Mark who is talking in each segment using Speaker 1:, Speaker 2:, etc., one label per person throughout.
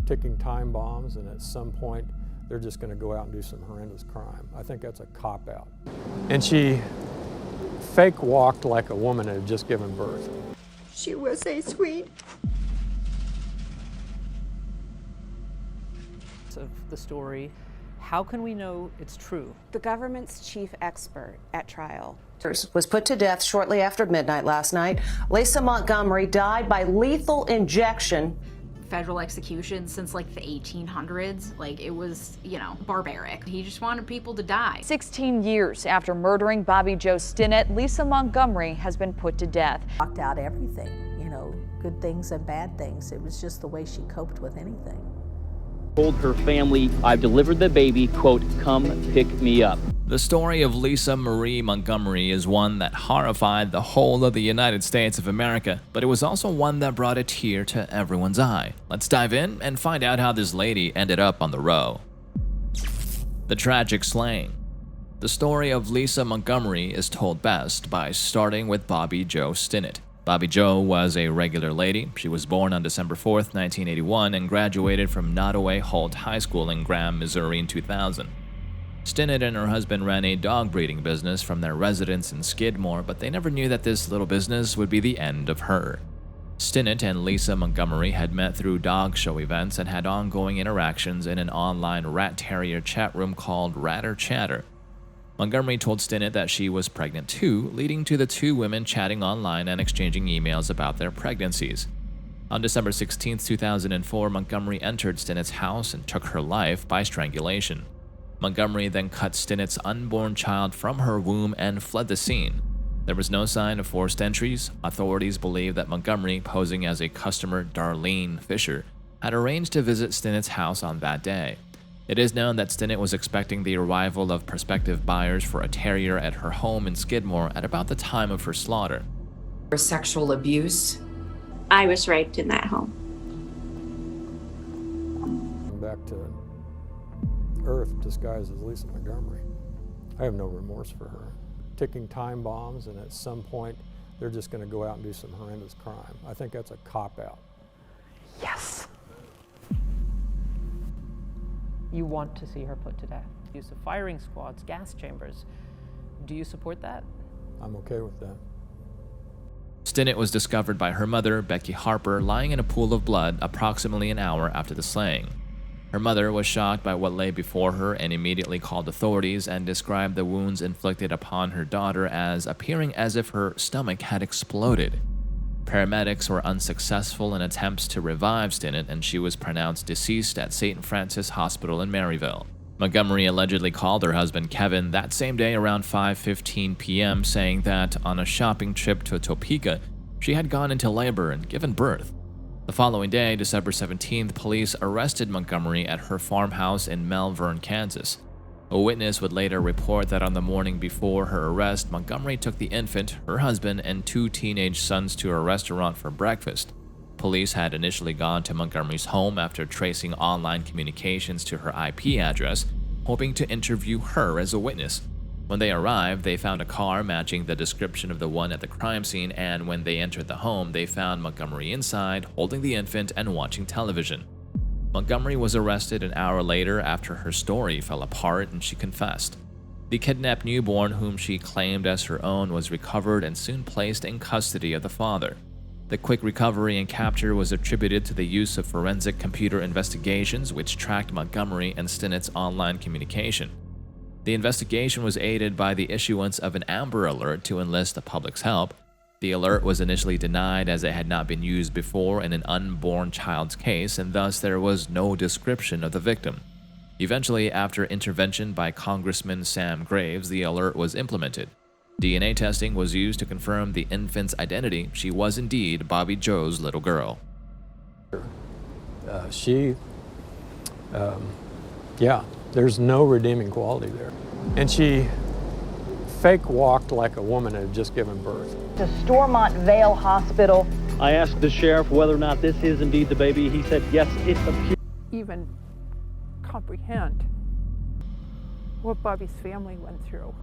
Speaker 1: ticking time bombs, and at some point they're just going to go out and do some horrendous crime. I think that's a cop-out. And she fake walked like a woman that had just given birth.
Speaker 2: She was a sweet.
Speaker 3: Of the story, how can we know it's true?
Speaker 4: The government's chief expert at trial
Speaker 5: was put to death shortly after midnight last night. Lisa Montgomery died by lethal injection.
Speaker 6: Federal executions since like the 1800s, like it was, barbaric. He just wanted people to die.
Speaker 7: 16 years after murdering Bobby Joe Stinnett, Lisa Montgomery has been put to death.
Speaker 8: Blocked out everything, good things and bad things. It was just the way she coped with anything.
Speaker 9: Told her family, "I've delivered the baby, quote, come pick me up."
Speaker 10: The story of Lisa Marie Montgomery is one that horrified the whole of the United States of America, but it was also one that brought a tear to everyone's eye. Let's dive in and find out how this lady ended up on the row. The tragic slaying. The story of Lisa Montgomery is told best by starting with Bobby Joe Stinnett. Bobby Joe was a regular lady. She was born on December 4th, 1981, and graduated from Nottoway Holt High School in Graham, Missouri in 2000. Stinnett and her husband ran a dog breeding business from their residence in Skidmore, but they never knew that this little business would be the end of her. Stinnett and Lisa Montgomery had met through dog show events and had ongoing interactions in an online rat terrier chat room called Ratter Chatter. Montgomery told Stinnett that she was pregnant too, leading to the two women chatting online and exchanging emails about their pregnancies. On December 16, 2004, Montgomery entered Stinnett's house and took her life by strangulation. Montgomery then cut Stinnett's unborn child from her womb and fled the scene. There was no sign of forced entries. Authorities believe that Montgomery, posing as a customer Darlene Fisher, had arranged to visit Stinnett's house on that day. It is known that Stinnett was expecting the arrival of prospective buyers for a terrier at her home in Skidmore at about the time of her slaughter.
Speaker 11: For sexual abuse.
Speaker 12: I was raped in that home.
Speaker 1: Back to Earth disguised as Lisa Montgomery. I have no remorse for her. Ticking time bombs, and at some point they're just going to go out and do some horrendous crime. I think that's a cop-out.
Speaker 7: Yes.
Speaker 3: You want to see her put to death. Use of firing squads, gas chambers. Do you support that?
Speaker 1: I'm okay with that.
Speaker 10: Stinnett was discovered by her mother, Becky Harper, lying in a pool of blood approximately an hour after the slaying. Her mother was shocked by what lay before her and immediately called authorities and described the wounds inflicted upon her daughter as appearing as if her stomach had exploded. Paramedics were unsuccessful in attempts to revive Stinnett, and she was pronounced deceased at St. Francis Hospital in Maryville. Montgomery allegedly called her husband Kevin that same day around 5:15 p.m., saying that on a shopping trip to Topeka, she had gone into labor and given birth. The following day, December 17th, police arrested Montgomery at her farmhouse in Malvern, Kansas. A witness would later report that on the morning before her arrest, Montgomery took the infant, her husband, and two teenage sons to a restaurant for breakfast. Police had initially gone to Montgomery's home after tracing online communications to her IP address, hoping to interview her as a witness. When they arrived, they found a car matching the description of the one at the crime scene, and when they entered the home, they found Montgomery inside, holding the infant and watching television. Montgomery was arrested an hour later after her story fell apart and she confessed. The kidnapped newborn, whom she claimed as her own, was recovered and soon placed in custody of the father. The quick recovery and capture was attributed to the use of forensic computer investigations, which tracked Montgomery and Stinnett's online communication. The investigation was aided by the issuance of an Amber Alert to enlist the public's help. The alert was initially denied as it had not been used before in an unborn child's case, and thus there was no description of the victim. Eventually, after intervention by Congressman Sam Graves, the alert was implemented. DNA testing was used to confirm the infant's identity. She was indeed Bobby Joe's little girl.
Speaker 1: There's no redeeming quality there. And she fake walked like a woman that had just given birth.
Speaker 7: To Stormont Vale Hospital.
Speaker 9: I asked the sheriff whether or not this is indeed the baby. He said, yes, it appears.
Speaker 2: Even comprehend what Bobby's family went through.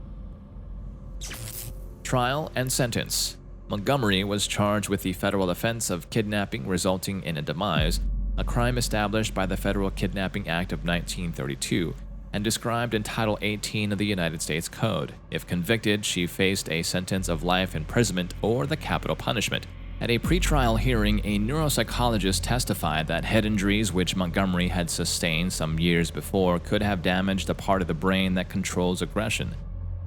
Speaker 10: Trial and sentence. Montgomery was charged with the federal offense of kidnapping resulting in a demise. a crime established by the Federal Kidnapping Act of 1932 and described in Title 18 of the United States Code. If convicted, she faced a sentence of life imprisonment or the capital punishment. At a pretrial hearing, a neuropsychologist testified that head injuries which Montgomery had sustained some years before could have damaged the part of the brain that controls aggression.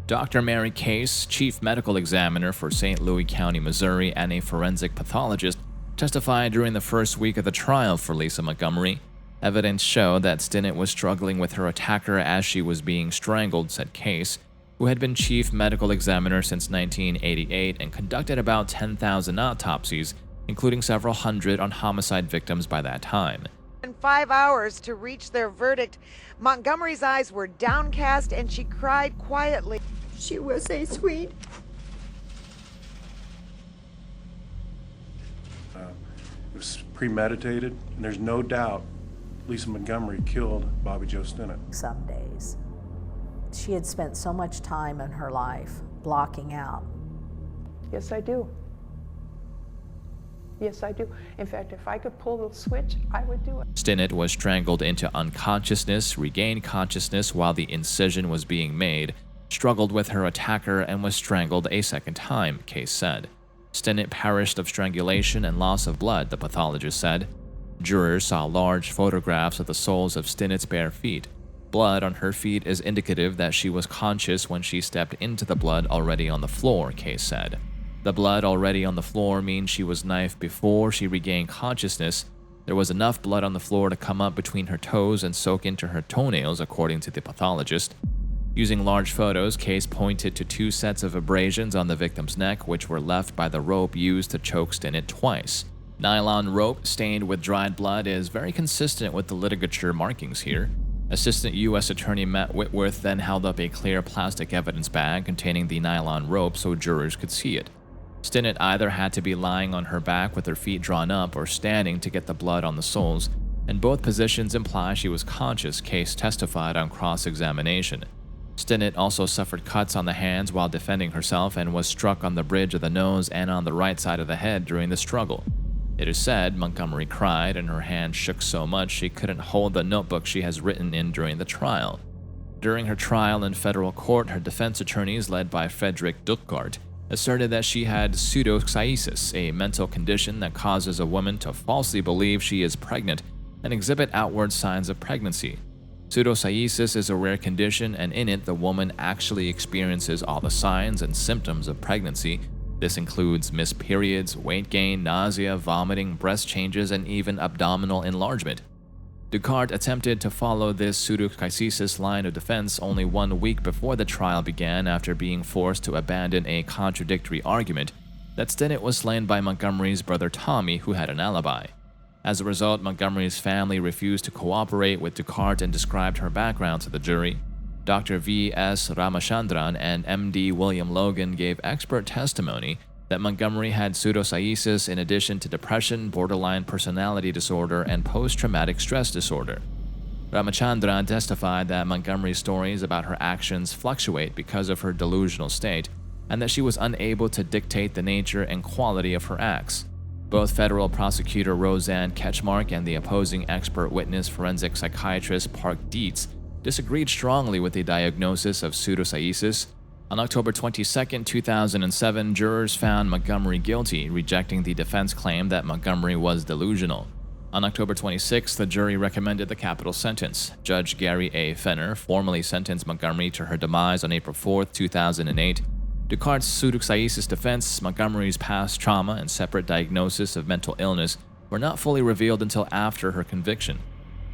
Speaker 10: Dr. Mary Case, chief medical examiner for St. Louis County, Missouri, and a forensic pathologist, testified during the first week of the trial for Lisa Montgomery. Evidence showed that Stinnett was struggling with her attacker as she was being strangled, said Case, who had been chief medical examiner since 1988 and conducted about 10,000 autopsies, including several hundred on homicide victims by that time.
Speaker 13: In 5 hours to reach their verdict, Montgomery's eyes were downcast and she cried quietly.
Speaker 2: She was a sweet.
Speaker 14: It was premeditated, and there's no doubt Lisa Montgomery killed Bobby Joe Stinnett.
Speaker 8: Some days. She had spent so much time in her life blocking out.
Speaker 2: Yes, I do. Yes, I do. In fact, if I could pull the switch, I would do it.
Speaker 10: Stinnett was strangled into unconsciousness, regained consciousness while the incision was being made, struggled with her attacker, and was strangled a second time, Case said. Stinnett perished of strangulation and loss of blood, the pathologist said. Jurors saw large photographs of the soles of Stinnett's bare feet. Blood on her feet is indicative that she was conscious when she stepped into the blood already on the floor, Case said. The blood already on the floor means she was knifed before she regained consciousness. There was enough blood on the floor to come up between her toes and soak into her toenails, according to the pathologist. Using large photos, Case pointed to 2 sets of abrasions on the victim's neck, which were left by the rope used to choke Stinnett twice. Nylon rope stained with dried blood is very consistent with the ligature markings here. Assistant U.S. Attorney Matt Whitworth then held up a clear plastic evidence bag containing the nylon rope so jurors could see it. Stinnett either had to be lying on her back with her feet drawn up or standing to get the blood on the soles, and both positions imply she was conscious, Case testified on cross-examination. Stinnett also suffered cuts on the hands while defending herself and was struck on the bridge of the nose and on the right side of the head during the struggle. It is said Montgomery cried and her hand shook so much she couldn't hold the notebook she has written in during the trial. During her trial in federal court, her defense attorneys, led by Frederick Duckart, asserted that she had pseudopsoriasis, a mental condition that causes a woman to falsely believe she is pregnant and exhibit outward signs of pregnancy. Pseudopsoriasis is a rare condition, and in it, the woman actually experiences all the signs and symptoms of pregnancy. This includes missed periods, weight gain, nausea, vomiting, breast changes, and even abdominal enlargement. Ducart attempted to follow this pseudopsoriasis line of defense only 1 week before the trial began after being forced to abandon a contradictory argument that Stinnett was slain by Montgomery's brother Tommy, who had an alibi. As a result, Montgomery's family refused to cooperate with Ducart and described her background to the jury. Dr. V.S. Ramachandran and M.D. William Logan gave expert testimony that Montgomery had pseudopsoriasis in addition to depression, borderline personality disorder, and post-traumatic stress disorder. Ramachandran testified that Montgomery's stories about her actions fluctuate because of her delusional state, and that she was unable to dictate the nature and quality of her acts. Both federal prosecutor Roseanne Ketchmark and the opposing expert witness forensic psychiatrist Park Dietz disagreed strongly with the diagnosis of pseudopsoriasis. On October 22, 2007, jurors found Montgomery guilty, rejecting the defense claim that Montgomery was delusional. On October 26, the jury recommended the capital sentence. Judge Gary A. Fenner formally sentenced Montgomery to her demise on April 4, 2008. Ducart's pseudopsoriasis defense, Montgomery's past trauma, and separate diagnosis of mental illness were not fully revealed until after her conviction.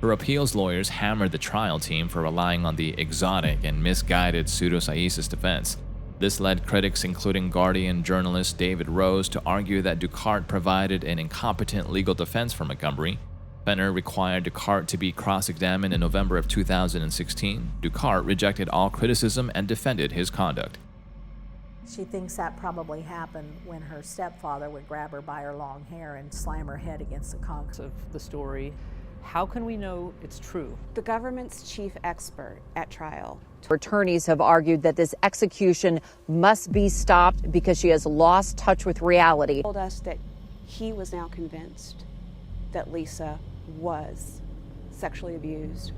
Speaker 10: Her appeals lawyers hammered the trial team for relying on the exotic and misguided pseudopsoriasis defense. This led critics, including Guardian journalist David Rose, to argue that Ducart provided an incompetent legal defense for Montgomery. Fenner required Ducart to be cross-examined in November of 2016. Ducart rejected all criticism and defended his conduct.
Speaker 8: She thinks that probably happened when her stepfather would grab her by her long hair and slam her head against the concrete.
Speaker 3: Of the story, how can we know it's true?
Speaker 4: The government's chief expert at trial.
Speaker 7: Attorneys have argued that this execution must be stopped because she has lost touch with reality.
Speaker 4: Told us that he was now convinced that Lisa was sexually abused.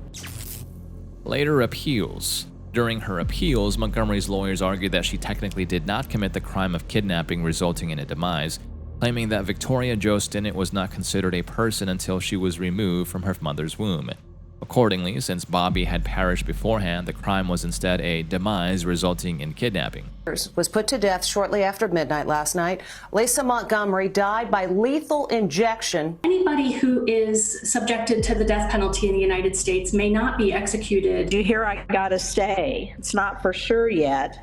Speaker 10: Later appeals. During her appeals, Montgomery's lawyers argued that she technically did not commit the crime of kidnapping resulting in a demise, claiming that Victoria Jo Stinnett was not considered a person until she was removed from her mother's womb. Accordingly, since Bobby had perished beforehand, the crime was instead a demise resulting in kidnapping.
Speaker 5: Was put to death shortly after midnight last night. Lisa Montgomery died by lethal injection.
Speaker 12: Anybody who is subjected to the death penalty in the United States may not be executed.
Speaker 15: You hear I gotta stay. It's not for sure yet.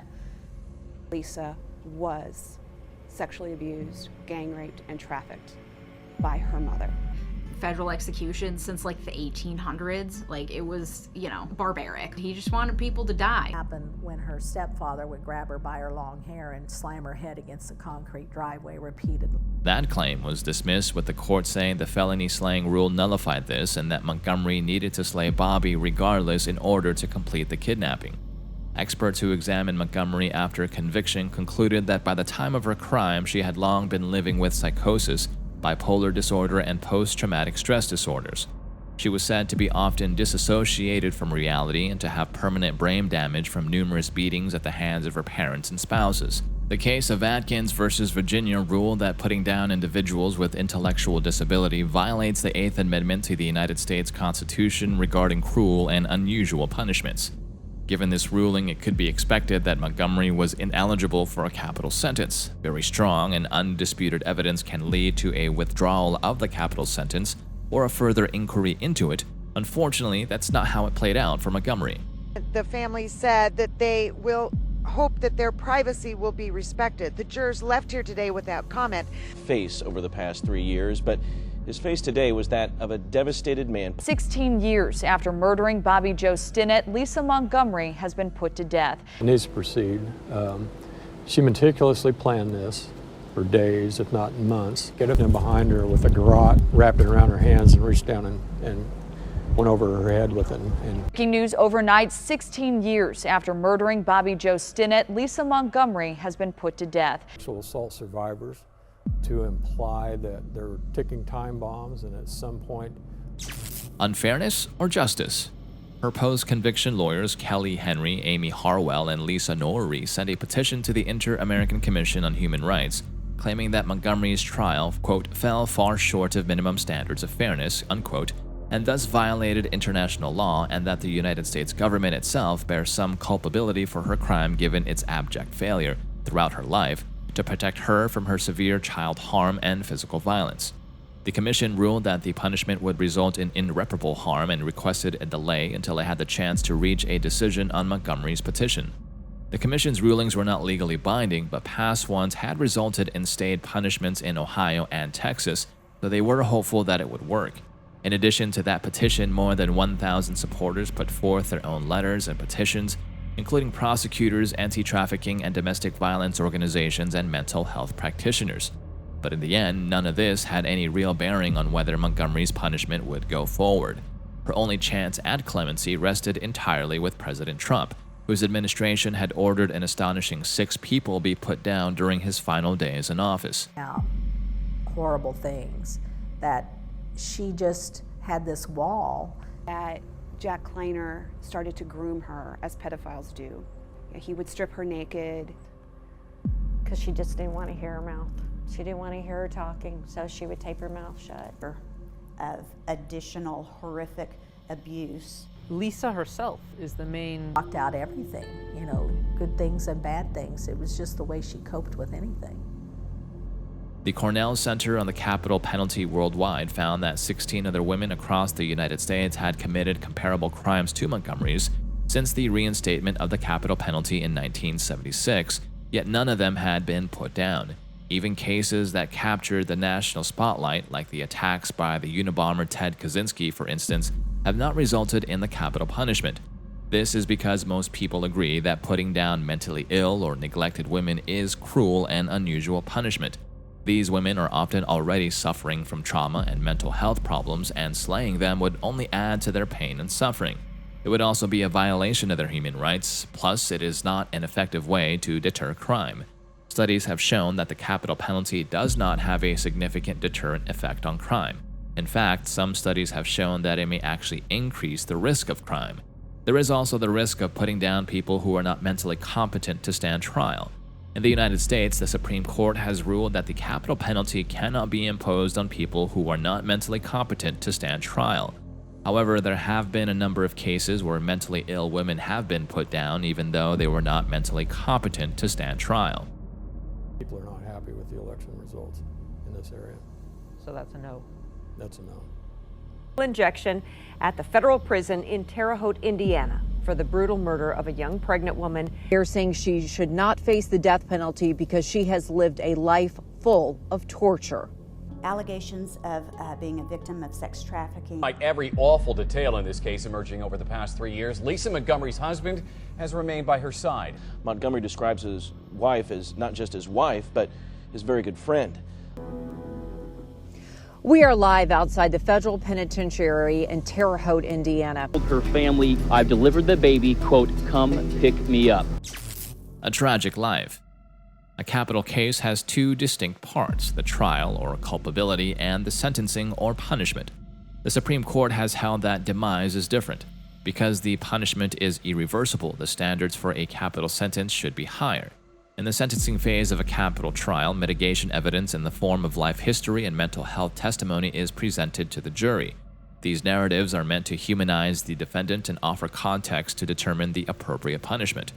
Speaker 4: Lisa was sexually abused, gang raped, and trafficked by her mother.
Speaker 6: Federal execution since like the 1800s, like it was, barbaric. He just wanted people to die.
Speaker 8: Happened when her stepfather would grab her by her long hair and slam her head against the concrete driveway repeatedly.
Speaker 10: That claim was dismissed, with the court saying the felony slaying rule nullified this and that Montgomery needed to slay Bobby regardless in order to complete the kidnapping. Experts who examined Montgomery after conviction concluded that by the time of her crime, she had long been living with psychosis, bipolar disorder, and post-traumatic stress disorders. She was said to be often disassociated from reality and to have permanent brain damage from numerous beatings at the hands of her parents and spouses. The case of Atkins versus Virginia ruled that putting down individuals with intellectual disability violates the 8th Amendment to the United States Constitution regarding cruel and unusual punishments. Given this ruling, it could be expected that Montgomery was ineligible for a capital sentence. Very strong and undisputed evidence can lead to a withdrawal of the capital sentence or a further inquiry into it. Unfortunately, that's not how it played out for Montgomery.
Speaker 13: The family said that they will hope that their privacy will be respected. The jurors left here today without comment.
Speaker 16: Face over the past 3 years, but his face today was that of a devastated man.
Speaker 7: 16 years after murdering Bobby Jo Stinnett, Lisa Montgomery has been put to death.
Speaker 1: It needs to proceed. She meticulously planned this for days, if not months. Get up in behind her with a garrote, wrapped it around her hands, and reached down and went over her head with it.
Speaker 7: Breaking news overnight, 16 years after murdering Bobby Jo Stinnett, Lisa Montgomery has been put to death.
Speaker 1: Sexual assault survivors to imply that they're ticking time bombs and at some point.
Speaker 10: Unfairness or justice? Her post-conviction lawyers Kelly Henry, Amy Harwell, and Lisa Norrie sent a petition to the Inter-American Commission on Human Rights, claiming that Montgomery's trial, quote, fell far short of minimum standards of fairness, unquote, and thus violated international law, and that the United States government itself bears some culpability for her crime given its abject failure throughout her life to protect her from her severe child harm and physical violence. The commission ruled that the punishment would result in irreparable harm and requested a delay until it had the chance to reach a decision on Montgomery's petition. The commission's rulings were not legally binding, but past ones had resulted in stayed punishments in Ohio and Texas, so they were hopeful that it would work. In addition to that petition, more than 1,000 supporters put forth their own letters and petitions, including prosecutors, anti-trafficking and domestic violence organizations, and mental health practitioners. But in the end, none of this had any real bearing on whether Montgomery's punishment would go forward. Her only chance at clemency rested entirely with President Trump, whose administration had ordered an astonishing 6 people be put down during his final days in office.
Speaker 8: Horrible things, that she just had this wall.
Speaker 4: That Jack Kleiner started to groom her as pedophiles do. He would strip her naked.
Speaker 17: Because she just didn't want to hear her mouth. She didn't want to hear her talking, so she would tape her mouth shut.
Speaker 18: Of additional horrific abuse.
Speaker 3: Lisa herself is the main...
Speaker 8: Blocked out everything, good things and bad things. It was just the way she coped with anything.
Speaker 10: The Cornell Center on the Capital Penalty Worldwide found that 16 other women across the United States had committed comparable crimes to Montgomery's since the reinstatement of the capital penalty in 1976, yet none of them had been put down. Even cases that captured the national spotlight, like the attacks by the Unabomber Ted Kaczynski, for instance, have not resulted in the capital punishment. This is because most people agree that putting down mentally ill or neglected women is cruel and unusual punishment. These women are often already suffering from trauma and mental health problems, and slaying them would only add to their pain and suffering. It would also be a violation of their human rights, plus it is not an effective way to deter crime. Studies have shown that the capital penalty does not have a significant deterrent effect on crime. In fact, some studies have shown that it may actually increase the risk of crime. There is also the risk of putting down people who are not mentally competent to stand trial. In the United States, the Supreme Court has ruled that the capital penalty cannot be imposed on people who are not mentally competent to stand trial. However, there have been a number of cases where mentally ill women have been put down even though they were not mentally competent to stand trial.
Speaker 1: People are not happy with the election results in this area.
Speaker 3: So that's a no.
Speaker 1: That's a no.
Speaker 19: Injection at the federal prison in Terre Haute, Indiana, for the brutal murder of a young pregnant woman.
Speaker 7: They're saying she should not face the death penalty because she has lived a life full of torture.
Speaker 18: Allegations of being a victim of sex trafficking.
Speaker 20: Like every awful detail in this case emerging over the past 3 years, Lisa Montgomery's husband has remained by her side.
Speaker 16: Montgomery describes his wife as not just his wife, but his very good friend.
Speaker 7: We are live outside the federal penitentiary in Terre Haute, Indiana.
Speaker 9: Her family, I've delivered the baby, quote, come pick me up.
Speaker 10: A tragic life. A capital case has two distinct parts, the trial or culpability and the sentencing or punishment. The Supreme Court has held that demise is different. Because the punishment is irreversible, the standards for a capital sentence should be higher. In the sentencing phase of a capital trial, mitigation evidence in the form of life history and mental health testimony is presented to the jury. These narratives are meant to humanize the defendant and offer context to determine the appropriate punishment.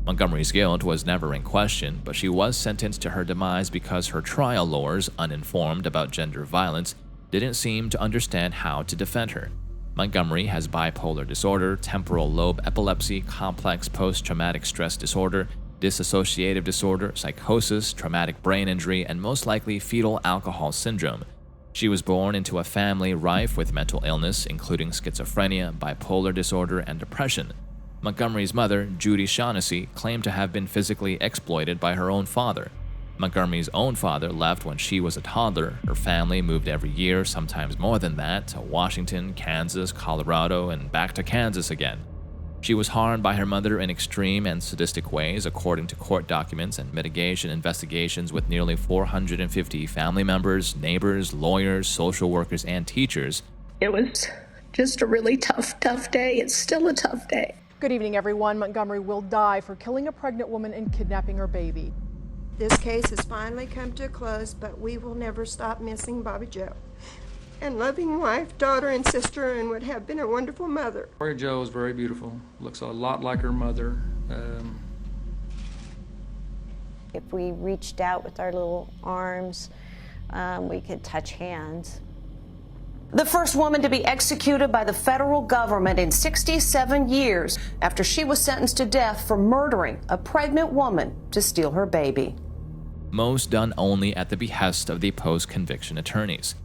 Speaker 10: Montgomery's guilt was never in question, but she was sentenced to her demise because her trial lawyers, uninformed about gender violence, didn't seem to understand how to defend her. Montgomery has bipolar disorder, temporal lobe epilepsy, complex post-traumatic stress disorder, dissociative disorder, psychosis, traumatic brain injury, and most likely fetal alcohol syndrome. She was born into a family rife with mental illness, including schizophrenia, bipolar disorder, and depression. Montgomery's mother, Judy Shaughnessy, claimed to have been physically exploited by her own father. Montgomery's own father left when she was a toddler. Her family moved every year, sometimes more than that, to Washington, Kansas, Colorado, and back to Kansas again. She was harmed by her mother in extreme and sadistic ways, according to court documents and mitigation investigations, with nearly 450 family members, neighbors, lawyers, social workers, and teachers.
Speaker 21: It was just a really tough day. It's still a tough day.
Speaker 22: Good evening, everyone. Montgomery will die for killing a pregnant woman and kidnapping her baby.
Speaker 23: This case has finally come to a close, but we will never stop missing Bobby Joe. And loving wife, daughter, and sister, and would have been a wonderful mother.
Speaker 24: Bobby Joe is very beautiful. Looks a lot like her mother.
Speaker 17: If we reached out with our little arms, we could touch hands.
Speaker 5: The first woman to be executed by the federal government in 67 years after she was sentenced to death for murdering a pregnant woman to steal her baby.
Speaker 10: Most done only at the behest of the post-conviction attorneys.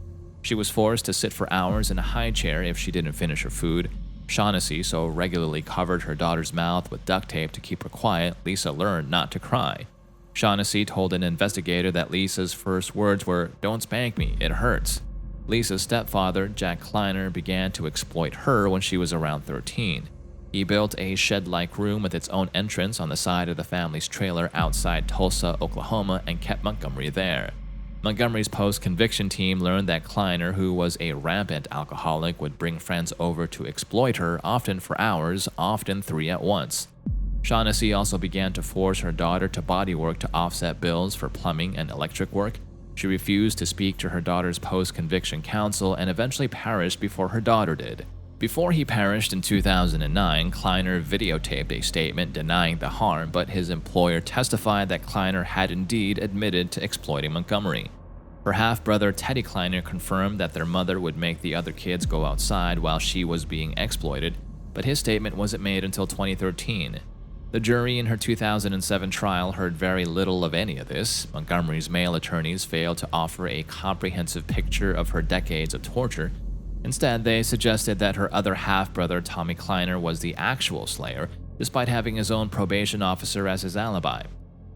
Speaker 10: She was forced to sit for hours in a high chair if she didn't finish her food. Shaughnessy so regularly covered her daughter's mouth with duct tape to keep her quiet, Lisa learned not to cry. Shaughnessy told an investigator that Lisa's first words were, "Don't spank me, it hurts." Lisa's stepfather, Jack Kleiner, began to exploit her when she was around 13. He built a shed-like room with its own entrance on the side of the family's trailer outside Tulsa, Oklahoma, and kept Montgomery there. Montgomery's post-conviction team learned that Kleiner, who was a rampant alcoholic, would bring friends over to exploit her, often for hours, often 3 at once. Shaughnessy also began to force her daughter to bodywork to offset bills for plumbing and electric work. She refused to speak to her daughter's post-conviction counsel and eventually perished before her daughter did. Before he perished in 2009, Kleiner videotaped a statement denying the harm, but his employer testified that Kleiner had indeed admitted to exploiting Montgomery. Her half-brother Teddy Kleiner confirmed that their mother would make the other kids go outside while she was being exploited, but his statement wasn't made until 2013. The jury in her 2007 trial heard very little of any of this. Montgomery's male attorneys failed to offer a comprehensive picture of her decades of torture. Instead, they suggested that her other half-brother, Tommy Kleiner, was the actual slayer, despite having his own probation officer as his alibi.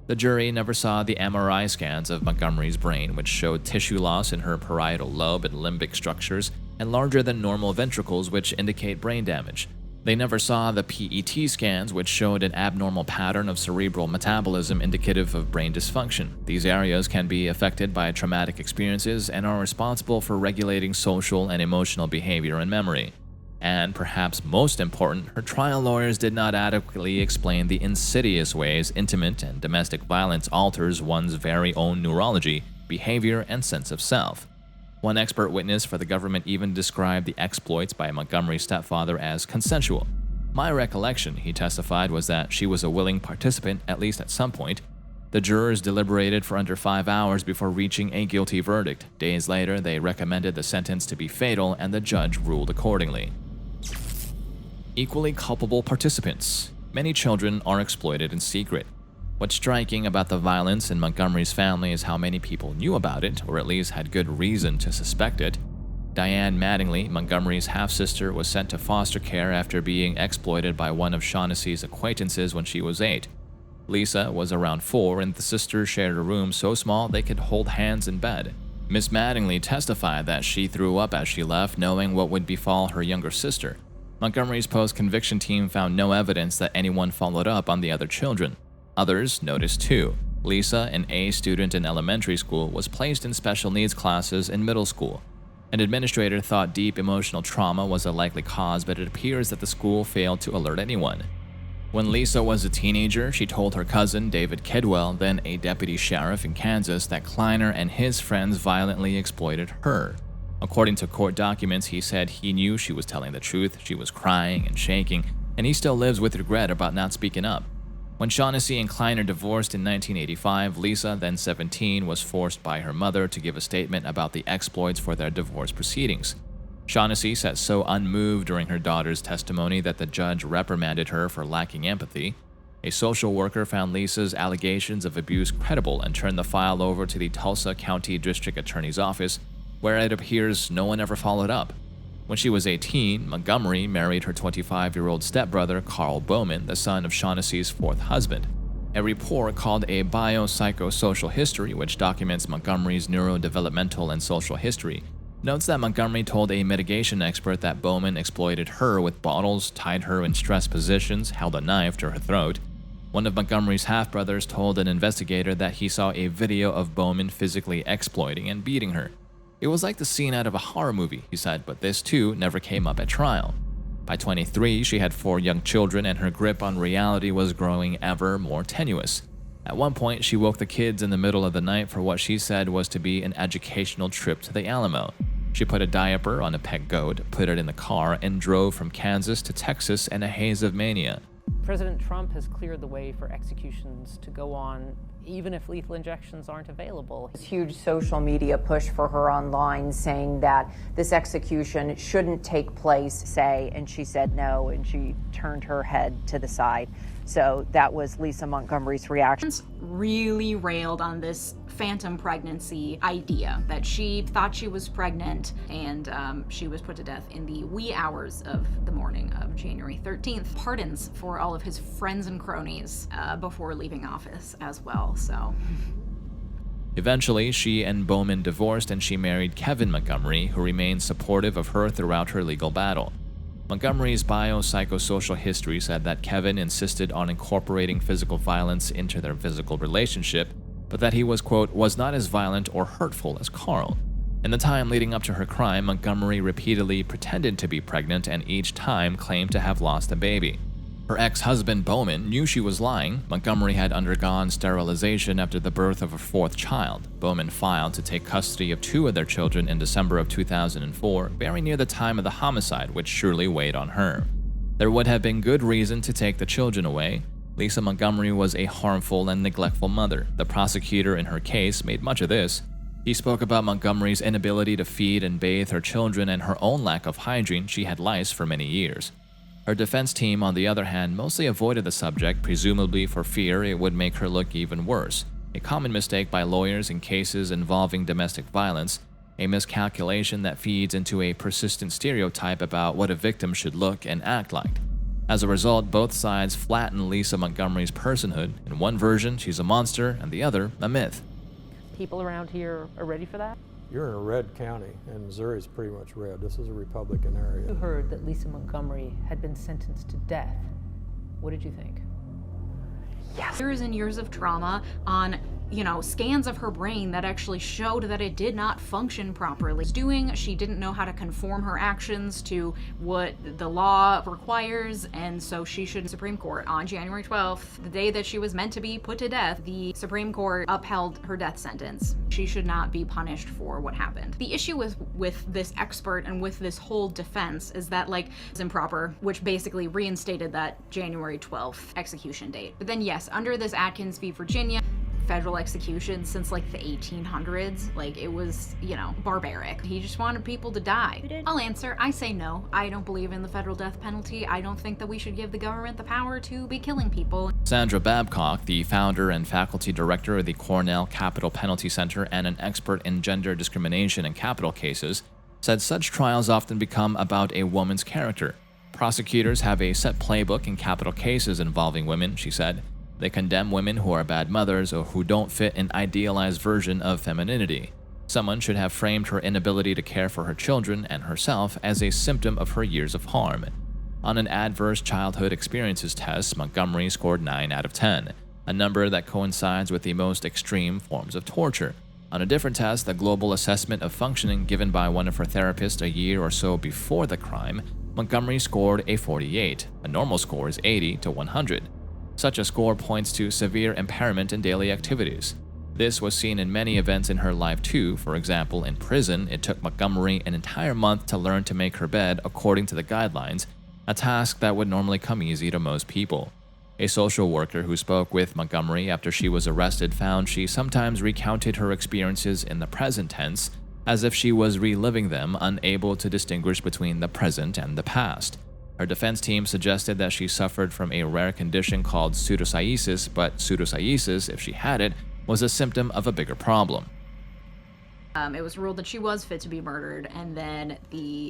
Speaker 10: The jury never saw the MRI scans of Montgomery's brain, which showed tissue loss in her parietal lobe and limbic structures, and larger than normal ventricles, which indicate brain damage. They never saw the PET scans, which showed an abnormal pattern of cerebral metabolism indicative of brain dysfunction. These areas can be affected by traumatic experiences and are responsible for regulating social and emotional behavior and memory. And perhaps most important, her trial lawyers did not adequately explain the insidious ways intimate and domestic violence alters one's very own neurology, behavior, and sense of self. One expert witness for the government even described the exploits by Montgomery's stepfather as consensual. My recollection, he testified, was that she was a willing participant, at least at some point. The jurors deliberated for under 5 hours before reaching a guilty verdict. Days later, they recommended the sentence to be fatal, and the judge ruled accordingly. Equally culpable participants. Many children are exploited in secret. What's striking about the violence in Montgomery's family is how many people knew about it, or at least had good reason to suspect it. Diane Mattingly, Montgomery's half-sister, was sent to foster care after being exploited by one of Shaughnessy's acquaintances when she was 8. Lisa was around 4, and the sisters shared a room so small they could hold hands in bed. Miss Mattingly testified that she threw up as she left, knowing what would befall her younger sister. Montgomery's post-conviction team found no evidence that anyone followed up on the other children. Others noticed too. Lisa, an A student in elementary school, was placed in special needs classes in middle school. An administrator thought deep emotional trauma was a likely cause, but it appears that the school failed to alert anyone. When Lisa was a teenager, she told her cousin, David Kidwell, then a deputy sheriff in Kansas, that Kleiner and his friends violently exploited her. According to court documents, he said he knew she was telling the truth, she was crying and shaking, and he still lives with regret about not speaking up. When Shaughnessy and Kleiner divorced in 1985, Lisa, then 17, was forced by her mother to give a statement about the exploits for their divorce proceedings. Shaughnessy sat so unmoved during her daughter's testimony that the judge reprimanded her for lacking empathy. A social worker found Lisa's allegations of abuse credible and turned the file over to the Tulsa County District Attorney's Office, where it appears no one ever followed up. When she was 18, Montgomery married her 25-year-old stepbrother, Carl Bowman, the son of Shaughnessy's 4th husband. A report called a biopsychosocial history, which documents Montgomery's neurodevelopmental and social history, notes that Montgomery told a mitigation expert that Bowman exploited her with bottles, tied her in stress positions, held a knife to her throat. One of Montgomery's half-brothers told an investigator that he saw a video of Bowman physically exploiting and beating her. It was like the scene out of a horror movie, he said, but this too never came up at trial. By 23, she had 4 young children, and her grip on reality was growing ever more tenuous. At one point, she woke the kids in the middle of the night for what she said was to be an educational trip to the Alamo. She put a diaper on a pet goat, put it in the car, and drove from Kansas to Texas in a haze of mania.
Speaker 3: President Trump has cleared the way for executions to go on even if lethal injections aren't available.
Speaker 19: This huge social media push for her online saying that this execution shouldn't take place, and she said no, and she turned her head to the side. So that was Lisa Montgomery's reaction.
Speaker 6: Really railed on this phantom pregnancy idea, that she thought she was pregnant, and she was put to death in the wee hours of the morning of January 13th. Pardons for all of his friends and cronies before leaving office as well, so.
Speaker 10: Eventually, she and Bowman divorced, and she married Kevin Montgomery, who remained supportive of her throughout her legal battle. Montgomery's biopsychosocial history said that Kevin insisted on incorporating physical violence into their physical relationship, but that he was, quote, was not as violent or hurtful as Carl. In the time leading up to her crime, Montgomery repeatedly pretended to be pregnant and each time claimed to have lost a baby. Her ex-husband Bowman knew she was lying. Montgomery had undergone sterilization after the birth of her 4th child. Bowman filed to take custody of 2 of their children in December of 2004, very near the time of the homicide, which surely weighed on her. There would have been good reason to take the children away. Lisa Montgomery was a harmful and neglectful mother. The prosecutor in her case made much of this. He spoke about Montgomery's inability to feed and bathe her children and her own lack of hygiene. She had lice for many years. Her defense team, on the other hand, mostly avoided the subject, presumably for fear it would make her look even worse. A common mistake by lawyers in cases involving domestic violence, a miscalculation that feeds into a persistent stereotype about what a victim should look and act like. As a result, both sides flatten Lisa Montgomery's personhood. In one version, she's a monster, and the other, a myth.
Speaker 3: People around here are ready for that?
Speaker 1: You're in a red county, and Missouri's pretty much red. This is a Republican area.
Speaker 3: You heard that Lisa Montgomery had been sentenced to death. What did you think?
Speaker 6: Years and years of trauma on, scans of her brain that actually showed that it did not function properly. She didn't know how to conform her actions to what the law requires, and so she should. Supreme Court on January 12th, the day that she was meant to be put to death, the Supreme Court upheld her death sentence. She should not be punished for what happened. The issue with this expert and with this whole defense is that it's improper, which basically reinstated that January 12th execution date. But then yes, under this Atkins v. Virginia, federal execution since the 1800s, it was, barbaric. He just wanted people to die. I'll answer, I say no. I don't believe in the federal death penalty. I don't think that we should give the government the power to be killing people.
Speaker 10: Sandra Babcock, the founder and faculty director of the Cornell Capital Penalty Center and an expert in gender discrimination in capital cases, said such trials often become about a woman's character. Prosecutors have a set playbook in capital cases involving women, she said. They condemn women who are bad mothers or who don't fit an idealized version of femininity. Someone should have framed her inability to care for her children and herself as a symptom of her years of harm. On an adverse childhood experiences test, Montgomery scored 9 out of 10, a number that coincides with the most extreme forms of torture. On a different test, the global assessment of functioning given by one of her therapists a year or so before the crime, Montgomery scored a 48. A normal score is 80 to 100. Such a score points to severe impairment in daily activities. This was seen in many events in her life too. For example, in prison, it took Montgomery an entire month to learn to make her bed according to the guidelines, a task that would normally come easy to most people. A social worker who spoke with Montgomery after she was arrested found she sometimes recounted her experiences in the present tense, as if she was reliving them, unable to distinguish between the present and the past. Her defense team suggested that she suffered from a rare condition called pseudocyesis, but pseudocyesis, if she had it, was a symptom of a bigger problem.
Speaker 6: It was ruled that she was fit to be murdered, and then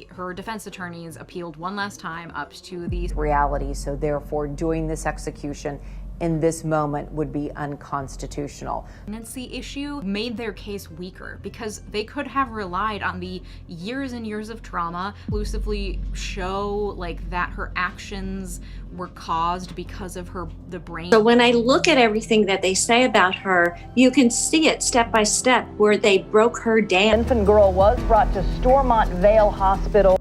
Speaker 6: her defense attorneys appealed one last time up to the
Speaker 19: reality, so therefore doing this execution in this moment would be unconstitutional.
Speaker 6: Pregnancy issue made their case weaker because they could have relied on the years and years of trauma, exclusively show that her actions were caused because of the brain.
Speaker 2: So when I look at everything that they say about her, you can see it step by step where they broke her down.
Speaker 7: Infant girl was brought to Stormont Vale Hospital.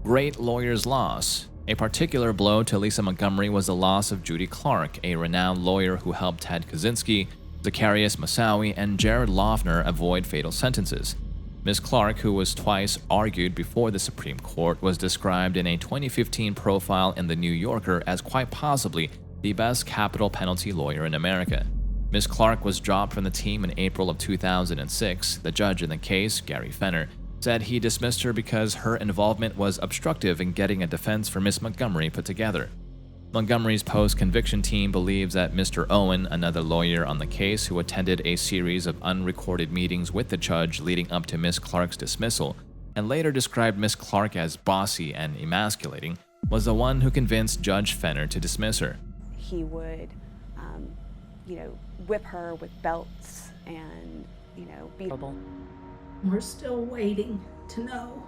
Speaker 10: Great lawyer's loss. A particular blow to Lisa Montgomery was the loss of Judy Clark, a renowned lawyer who helped Ted Kaczynski, Zacharias Moussaoui, and Jared Loughner avoid fatal sentences. Ms. Clark, who was twice argued before the Supreme Court, was described in a 2015 profile in The New Yorker as quite possibly the best capital penalty lawyer in America. Ms. Clark was dropped from the team in April of 2006. The judge in the case, Gary Fenner, said he dismissed her because her involvement was obstructive in getting a defense for Ms. Montgomery put together. Montgomery's post-conviction team believes that Mr. Owen, another lawyer on the case who attended a series of unrecorded meetings with the judge leading up to Ms. Clark's dismissal, and later described Ms. Clark as bossy and emasculating, was the one who convinced Judge Fenner to dismiss her.
Speaker 4: He would, whip her with belts and, beat her.
Speaker 21: We're still waiting to know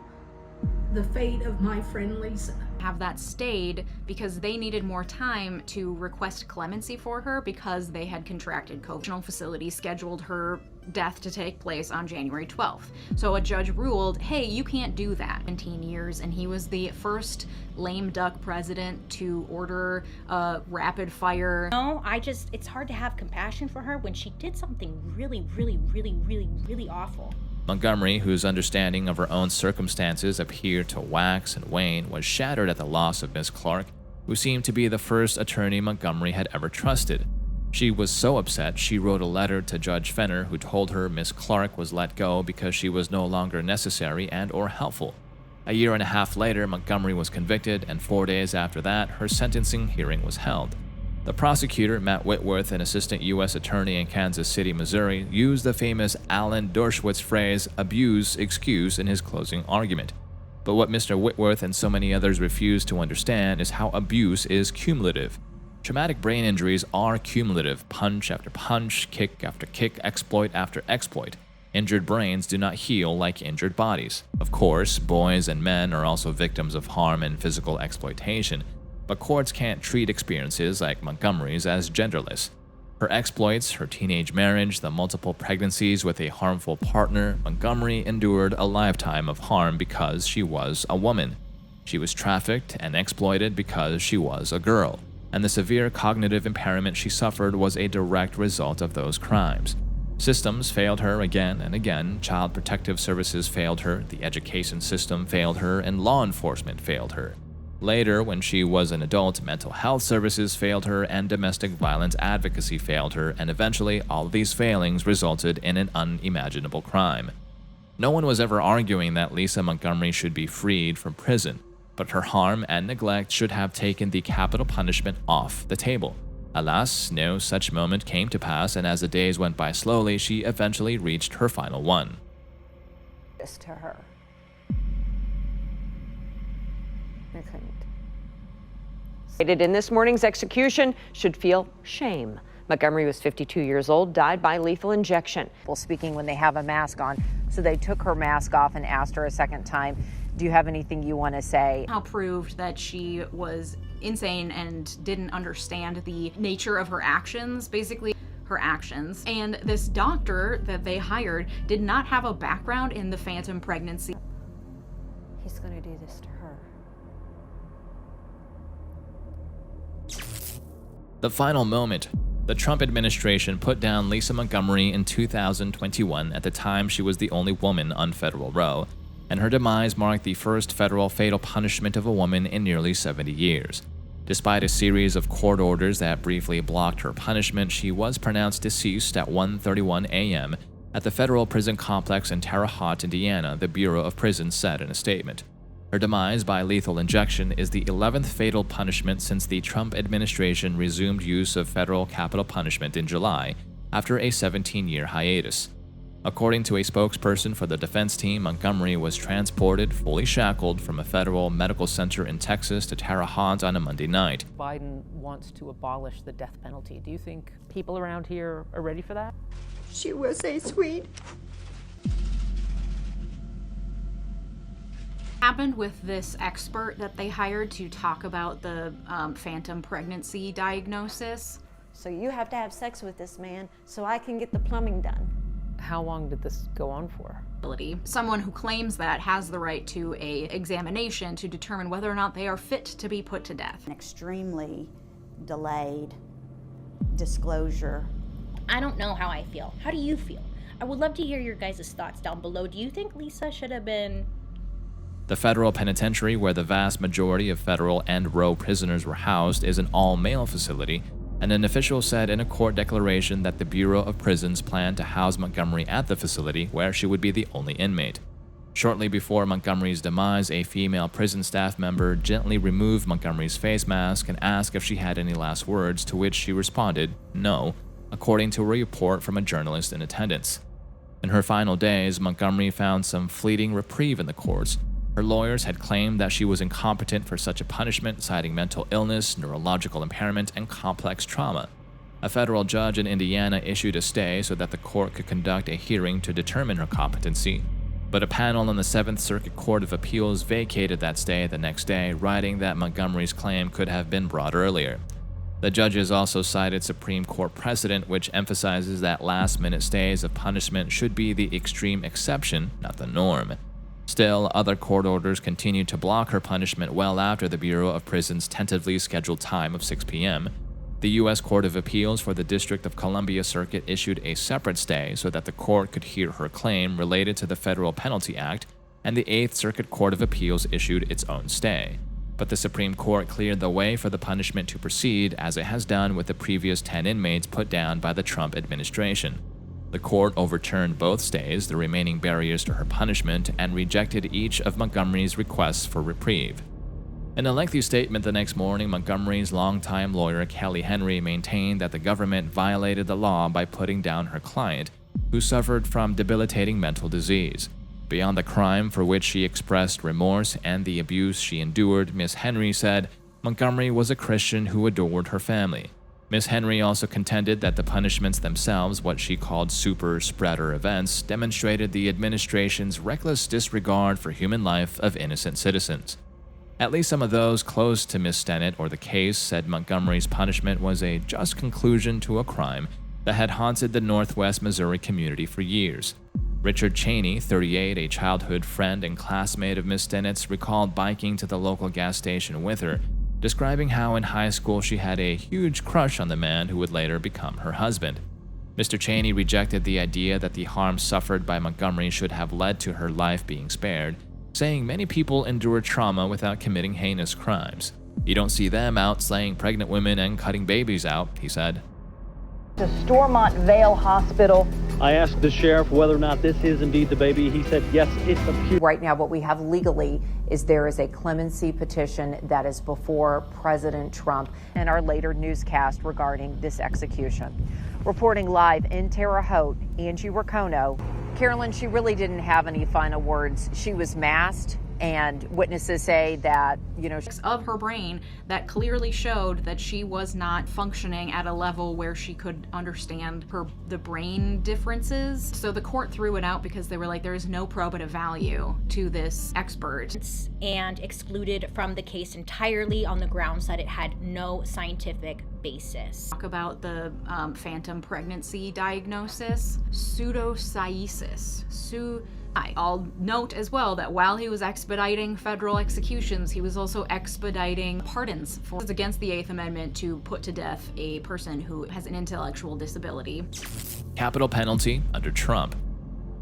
Speaker 21: the fate of my friend Lisa.
Speaker 6: Have that stayed because they needed more time to request clemency for her because they had contracted COVID. Facility scheduled her death to take place on January 12th. So a judge ruled, hey, you can't do that. 17 years, and he was the first lame duck president to order a rapid fire.
Speaker 11: No, it's hard to have compassion for her when she did something really, really, really, really, really awful.
Speaker 10: Montgomery, whose understanding of her own circumstances appeared to wax and wane, was shattered at the loss of Miss Clark, who seemed to be the first attorney Montgomery had ever trusted. She was so upset she wrote a letter to Judge Fenner, who told her Miss Clark was let go because she was no longer necessary and or helpful. A year and a half later, Montgomery was convicted, and 4 days after that, her sentencing hearing was held. The prosecutor, Matt Whitworth, an assistant U.S. attorney in Kansas City, Missouri, used the famous Alan Dershowitz phrase, abuse excuse, in his closing argument. But what Mr. Whitworth and so many others refuse to understand is how abuse is cumulative. Traumatic brain injuries are cumulative, punch after punch, kick after kick, exploit after exploit. Injured brains do not heal like injured bodies. Of course, boys and men are also victims of harm and physical exploitation, but courts can't treat experiences like Montgomery's as genderless. Her exploits, her teenage marriage, the multiple pregnancies with a harmful partner, Montgomery endured a lifetime of harm because she was a woman. She was trafficked and exploited because she was a girl, and the severe cognitive impairment she suffered was a direct result of those crimes. Systems failed her again and again. Child Protective Services failed her, the education system failed her, and law enforcement failed her. Later, when she was an adult, mental health services failed her and domestic violence advocacy failed her, and eventually all of these failings resulted in an unimaginable crime. No one was ever arguing that Lisa Montgomery should be freed from prison, but her harm and neglect should have taken the capital punishment off the table. Alas, no such moment came to pass, and as the days went by slowly, she eventually reached her final one.
Speaker 17: This to her. I couldn't.
Speaker 12: In this morning's execution should feel shame. Montgomery was 52 years old, died by lethal injection.
Speaker 19: Well, speaking when they have a mask on, so they took her mask off and asked her a second time, do you have anything you want to say?
Speaker 6: How proved that she was insane and didn't understand the nature of her actions, basically her actions. And this doctor that they hired did not have a background in the phantom pregnancy.
Speaker 17: He's going to do this to her.
Speaker 10: The final moment. The Trump administration put down Lisa Montgomery in 2021. At the time, she was the only woman on federal row, and her demise marked the first federal fatal punishment of a woman in nearly 70 years. Despite a series of court orders that briefly blocked her punishment, she was pronounced deceased at 1:31 a.m. at the federal prison complex in Terre Haute, Indiana, the Bureau of Prisons said in a statement. Her demise by lethal injection is the 11th fatal punishment since the Trump administration resumed use of federal capital punishment in July, after a 17-year hiatus. According to a spokesperson for the defense team, Montgomery was transported, fully shackled, from a federal medical center in Texas to Terre Haute on a Monday night.
Speaker 3: Biden wants to abolish the death penalty. Do you think people around here are ready for that?
Speaker 23: She was a sweet.
Speaker 6: Happened with this expert that they hired to talk about the phantom pregnancy diagnosis.
Speaker 17: So you have to have sex with this man so I can get the plumbing done.
Speaker 3: How long did this go on for?
Speaker 6: Someone who claims that has the right to a examination to determine whether or not they are fit to be put to death.
Speaker 18: An extremely delayed disclosure.
Speaker 11: I don't know how I feel. How do you feel? I would love to hear your guys' thoughts down below. Do you think Lisa should have been...
Speaker 10: The federal penitentiary, where the vast majority of federal and row prisoners were housed, is an all-male facility, and an official said in a court declaration that the Bureau of Prisons planned to house Montgomery at the facility, where she would be the only inmate. Shortly before Montgomery's demise, a female prison staff member gently removed Montgomery's face mask and asked if she had any last words, to which she responded, no, according to a report from a journalist in attendance. In her final days, Montgomery found some fleeting reprieve in the courts. Her lawyers had claimed that she was incompetent for such a punishment, citing mental illness, neurological impairment, and complex trauma. A federal judge in Indiana issued a stay so that the court could conduct a hearing to determine her competency, but a panel on the 7th Circuit Court of Appeals vacated that stay the next day, writing that Montgomery's claim could have been brought earlier. The judges also cited Supreme Court precedent, which emphasizes that last-minute stays of punishment should be the extreme exception, not the norm. Still, other court orders continued to block her punishment well after the Bureau of Prisons' tentatively scheduled time of 6 p.m. The U.S. Court of Appeals for the District of Columbia Circuit issued a separate stay so that the court could hear her claim related to the Federal Penalty Act, and the 8th Circuit Court of Appeals issued its own stay. But the Supreme Court cleared the way for the punishment to proceed, as it has done with the previous 10 inmates put down by the Trump administration. The court overturned both stays, the remaining barriers to her punishment, and rejected each of Montgomery's requests for reprieve. In a lengthy statement the next morning, Montgomery's longtime lawyer Kelly Henry maintained that the government violated the law by putting down her client, who suffered from debilitating mental disease. Beyond the crime for which she expressed remorse and the abuse she endured, Ms. Henry said Montgomery was a Christian who adored her family. Ms. Henry also contended that the punishments themselves, what she called super spreader events, demonstrated the administration's reckless disregard for human life of innocent citizens. At least some of those close to Ms. Stinnett or the case said Montgomery's punishment was a just conclusion to a crime that had haunted the Northwest Missouri community for years. Richard Cheney, 38, a childhood friend and classmate of Ms. Stinnett's, recalled biking to the local gas station with her, describing how in high school she had a huge crush on the man who would later become her husband. Mr. Cheney rejected the idea that the harm suffered by Montgomery should have led to her life being spared, saying many people endure trauma without committing heinous crimes. You don't see them out slaying pregnant women and cutting babies out, he said.
Speaker 8: To Stormont Vale Hospital.
Speaker 9: I asked the sheriff whether or not this is indeed the baby. He said, yes, it's a pure.
Speaker 19: Right now, what we have legally is there is a clemency petition that is before President Trump.
Speaker 12: And our later newscast regarding this execution. Reporting live in Terre Haute, Angie Racono. Carolyn, she really didn't have any final words. She was masked, and witnesses say that,
Speaker 6: of her brain that clearly showed that she was not functioning at a level where she could understand the brain differences. So the court threw it out because they were like, there is no probative value to this expert.
Speaker 11: And excluded from the case entirely on the grounds that it had no scientific basis.
Speaker 6: Talk about the phantom pregnancy diagnosis, pseudocyesis. I'll note as well that while he was expediting federal executions, he was also expediting pardons against the Eighth Amendment to put to death a person who has an intellectual disability.
Speaker 10: Capital penalty under Trump.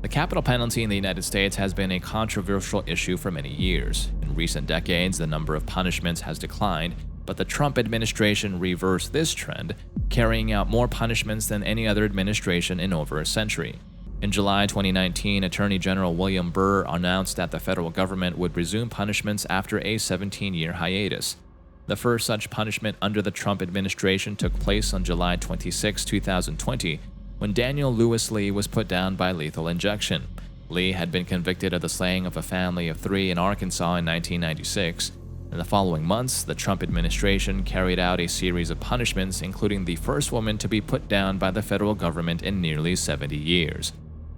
Speaker 10: The capital penalty in the United States has been a controversial issue for many years. In recent decades, the number of punishments has declined, but the Trump administration reversed this trend, carrying out more punishments than any other administration in over a century. In July 2019, Attorney General William Burr announced that the federal government would resume punishments after a 17-year hiatus. The first such punishment under the Trump administration took place on July 26, 2020, when Daniel Lewis Lee was put down by lethal injection. Lee had been convicted of the slaying of a family of 3 in Arkansas in 1996. In the following months, the Trump administration carried out a series of punishments, including the first woman to be put down by the federal government in nearly 70 years.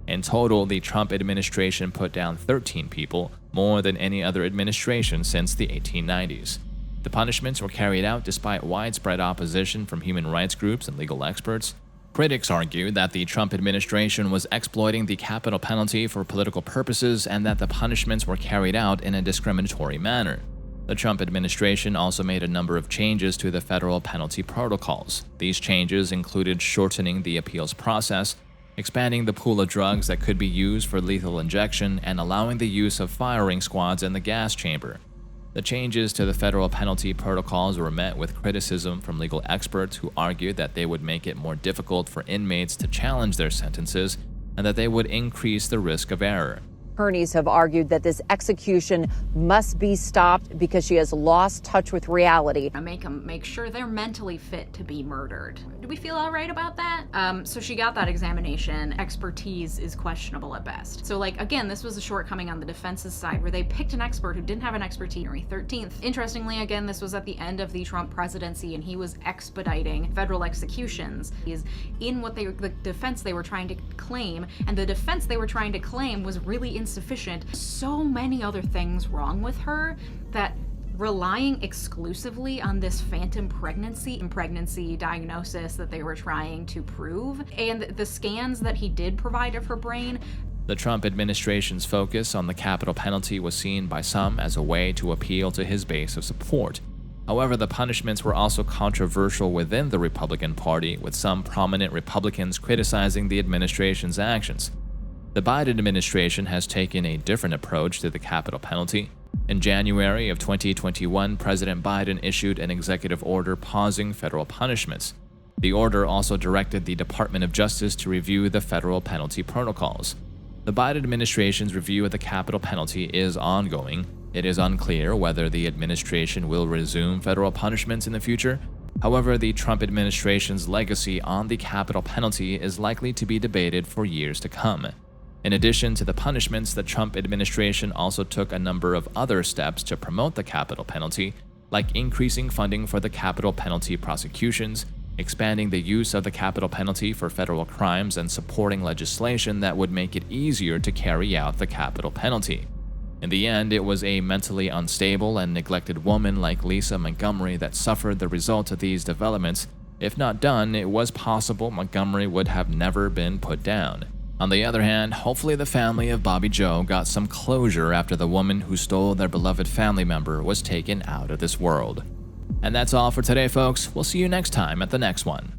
Speaker 10: In total, the Trump administration put down 13 people, more than any other administration since the 1890s. The punishments were carried out despite widespread opposition from human rights groups and legal experts. Critics argued that the Trump administration was exploiting the capital penalty for political purposes and that the punishments were carried out in a discriminatory manner. The Trump administration also made a number of changes to the federal penalty protocols. These changes included shortening the appeals process, expanding the pool of drugs that could be used for lethal injection, and allowing the use of firing squads in the gas chamber. The changes to the federal penalty protocols were met with criticism from legal experts who argued that they would make it more difficult for inmates to challenge their sentences and that they would increase the risk of error.
Speaker 19: Attorneys have argued that this execution must be stopped because she has lost touch with reality.
Speaker 6: Make sure they're mentally fit to be murdered. Do we feel all right about that? So she got that examination. Expertise is questionable at best. So again, this was a shortcoming on the defense's side where they picked an expert who didn't have an expertise. January 13th. Interestingly, again, this was at the end of the Trump presidency and he was expediting federal executions. He is in what the defense they were trying to claim, and the defense they were trying to claim was really insufficient. So many other things wrong with her that relying exclusively on this phantom pregnancy diagnosis that they were trying to prove, and the scans that he did provide of her brain.
Speaker 10: The Trump administration's focus on the capital penalty was seen by some as a way to appeal to his base of support. However, the punishments were also controversial within the Republican Party, with some prominent Republicans criticizing the administration's actions. The Biden administration has taken a different approach to the capital penalty. In January of 2021, President Biden issued an executive order pausing federal punishments. The order also directed the Department of Justice to review the federal penalty protocols. The Biden administration's review of the capital penalty is ongoing. It is unclear whether the administration will resume federal punishments in the future. However, the Trump administration's legacy on the capital penalty is likely to be debated for years to come. In addition to the punishments, the Trump administration also took a number of other steps to promote the capital penalty, like increasing funding for the capital penalty prosecutions, expanding the use of the capital penalty for federal crimes and supporting legislation that would make it easier to carry out the capital penalty. In the end, it was a mentally unstable and neglected woman like Lisa Montgomery that suffered the result of these developments. If not done, it was possible Montgomery would have never been put down. On the other hand, hopefully the family of Bobby Joe got some closure after the woman who stole their beloved family member was taken out of this world. And that's all for today, folks. We'll see you next time at the next one.